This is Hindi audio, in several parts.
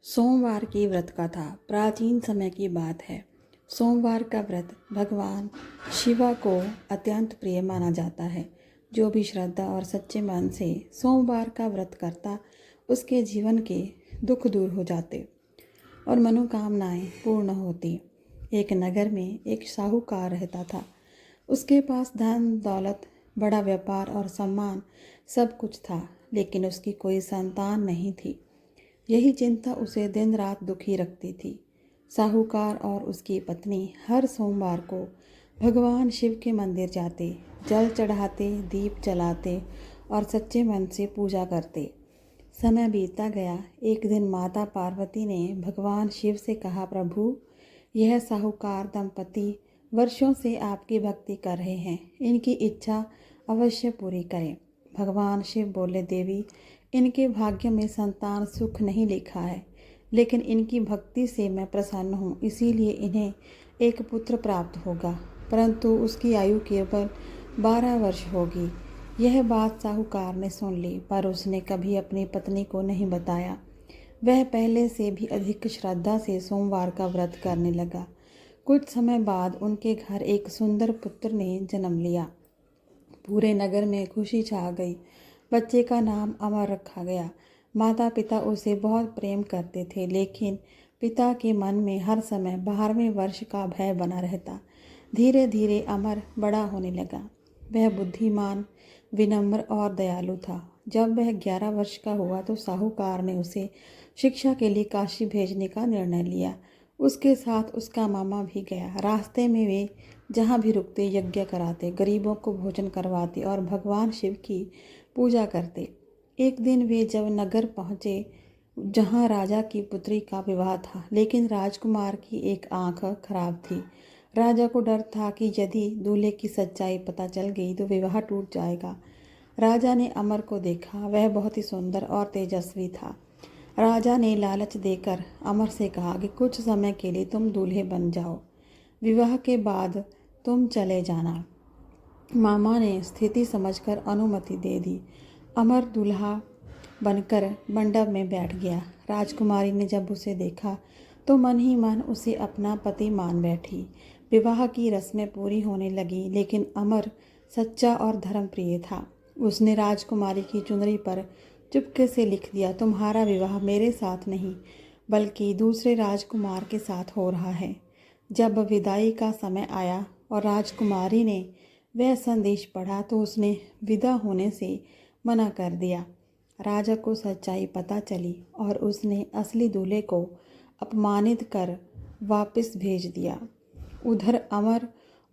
सोमवार की व्रत कथा प्राचीन समय की बात है। सोमवार का व्रत भगवान शिवा को अत्यंत प्रिय माना जाता है। जो भी श्रद्धा और सच्चे मन से सोमवार का व्रत करता, उसके जीवन के दुख दूर हो जाते और मनोकामनाएं पूर्ण होती। एक नगर में एक साहूकार रहता था। उसके पास धन दौलत, बड़ा व्यापार और सम्मान सब कुछ था, लेकिन उसकी कोई संतान नहीं थी। यही चिंता उसे दिन रात दुखी रखती थी। साहूकार और उसकी पत्नी हर सोमवार को भगवान शिव के मंदिर जाते, जल चढ़ाते, दीप जलाते और सच्चे मन से पूजा करते। समय बीतता गया। एक दिन माता पार्वती ने भगवान शिव से कहा, प्रभु, यह साहूकार दंपति वर्षों से आपकी भक्ति कर रहे हैं, इनकी इच्छा अवश्य पूरी करें। भगवान शिव बोले, देवी, इनके भाग्य में संतान सुख नहीं लिखा है, लेकिन इनकी भक्ति से मैं प्रसन्न हूँ, इसीलिए इन्हें एक पुत्र प्राप्त होगा, परंतु उसकी आयु केवल 12 वर्ष होगी। यह बात साहूकार ने सुन ली, पर उसने कभी अपनी पत्नी को नहीं बताया। वह पहले से भी अधिक श्रद्धा से सोमवार का व्रत करने लगा। कुछ समय बाद उनके घर एक सुंदर पुत्र ने जन्म लिया। पूरे नगर में खुशी छा गई। बच्चे का नाम अमर रखा गया। माता पिता उसे बहुत प्रेम करते थे, लेकिन पिता के मन में हर समय 12वें वर्ष का भय बना रहता। धीरे धीरे अमर बड़ा होने लगा। वह बुद्धिमान, विनम्र और दयालु था। जब वह 11 वर्ष का हुआ तो साहूकार ने उसे शिक्षा के लिए काशी भेजने का निर्णय लिया। उसके साथ उसका मामा भी गया। रास्ते में वे जहाँ भी रुकते यज्ञ कराते, गरीबों को भोजन करवाते और भगवान शिव की पूजा करते। एक दिन वे जब नगर पहुँचे जहाँ राजा की पुत्री का विवाह था, लेकिन राजकुमार की एक आंख खराब थी। राजा को डर था कि यदि दूल्हे की सच्चाई पता चल गई तो विवाह टूट जाएगा। राजा ने अमर को देखा। वह बहुत ही सुंदर और तेजस्वी था। राजा ने लालच देकर अमर से कहा कि कुछ समय के लिए तुम दूल्हे बन जाओ, विवाह के बाद तुम चले जाना। मामा ने स्थिति समझकर अनुमति दे दी। अमर दूल्हा बनकर मंडप में बैठ गया। राजकुमारी ने जब उसे देखा तो मन ही मन उसे अपना पति मान बैठी। विवाह की रस्में पूरी होने लगी, लेकिन अमर सच्चा और धर्मप्रिय था। उसने राजकुमारी की चुनरी पर चुपके से लिख दिया, तुम्हारा विवाह मेरे साथ नहीं बल्कि दूसरे राजकुमार के साथ हो रहा है। जब विदाई का समय आया और राजकुमारी ने वह संदेश पढ़ा तो उसने विदा होने से मना कर दिया। राजा को सच्चाई पता चली और उसने असली दूल्हे को अपमानित कर वापस भेज दिया। उधर अमर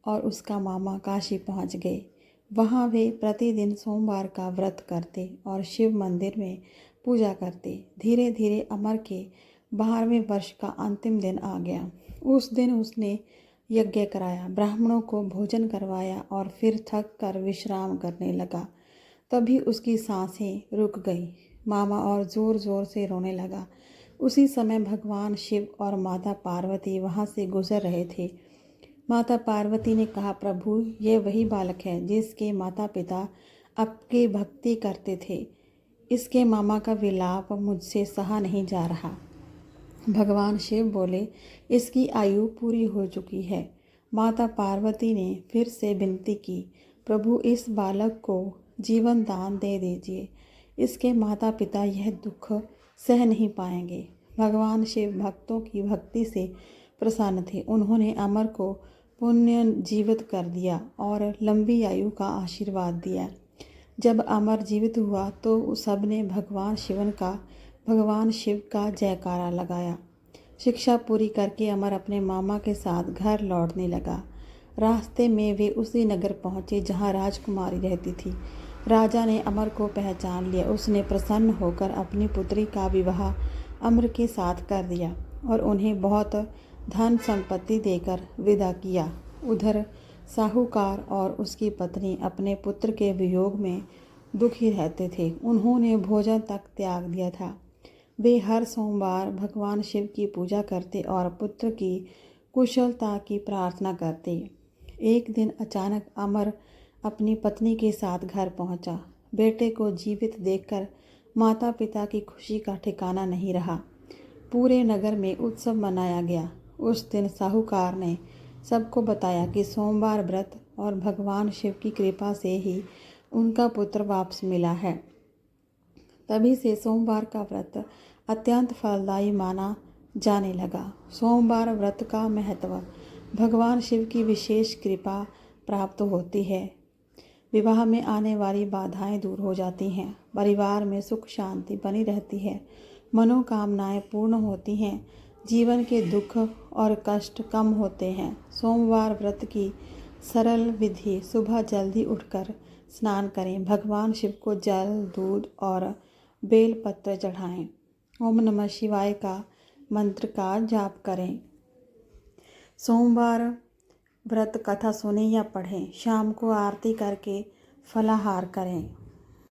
और उसका मामा काशी पहुंच गए। वहां वे प्रतिदिन सोमवार का व्रत करते और शिव मंदिर में पूजा करते। धीरे धीरे अमर के 12वें वर्ष का अंतिम दिन आ गया। उस दिन उसने यज्ञ कराया, ब्राह्मणों को भोजन करवाया और फिर थक कर विश्राम करने लगा। तभी उसकी सांसें रुक गई। मामा और ज़ोर ज़ोर से रोने लगा। उसी समय भगवान शिव और माता पार्वती वहां से गुजर रहे थे। माता पार्वती ने कहा, प्रभु, ये वही बालक है जिसके माता पिता आपकी भक्ति करते थे। इसके मामा का विलाप मुझसे सहा नहीं जा रहा। भगवान शिव बोले, इसकी आयु पूरी हो चुकी है। माता पार्वती ने फिर से विनती की, प्रभु, इस बालक को जीवन दान दे दीजिए। इसके माता पिता यह दुख सह नहीं पाएंगे। भगवान शिव भक्तों की भक्ति से प्रसन्न थे। उन्होंने अमर को पुण्य जीवित कर दिया और लंबी आयु का आशीर्वाद दिया। जब अमर जीवित हुआ तो सबने भगवान शिव का जयकारा लगाया। शिक्षा पूरी करके अमर अपने मामा के साथ घर लौटने लगा। रास्ते में वे उसी नगर पहुंचे जहां राजकुमारी रहती थी। राजा ने अमर को पहचान लिया। उसने प्रसन्न होकर अपनी पुत्री का विवाह अमर के साथ कर दिया और उन्हें बहुत धन संपत्ति देकर विदा किया। उधर साहूकार और उसकी पत्नी अपने पुत्र के वियोग में दुखी रहते थे। उन्होंने भोजन तक त्याग दिया था। वे हर सोमवार भगवान शिव की पूजा करते और पुत्र की कुशलता की प्रार्थना करते। एक दिन अचानक अमर अपनी पत्नी के साथ घर पहुंचा। बेटे को जीवित देखकर माता पिता की खुशी का ठिकाना नहीं रहा। पूरे नगर में उत्सव मनाया गया। उस दिन साहूकार ने सबको बताया कि सोमवार व्रत और भगवान शिव की कृपा से ही उनका पुत्र वापस मिला है। तभी से सोमवार का व्रत अत्यंत फलदायी माना जाने लगा। सोमवार व्रत का महत्व। भगवान शिव की विशेष कृपा प्राप्त होती है। विवाह में आने वाली बाधाएं दूर हो जाती हैं। परिवार में सुख शांति बनी रहती है। मनोकामनाएं पूर्ण होती हैं। जीवन के दुख और कष्ट कम होते हैं। सोमवार व्रत की सरल विधि। सुबह जल्दी उठकर स्नान करें। भगवान शिव को जल, दूध और बेलपत्र चढ़ाएं। ओम नमः शिवाय का मंत्र का जाप करें। सोमवार व्रत कथा सुने या पढ़ें। शाम को आरती करके फलाहार करें।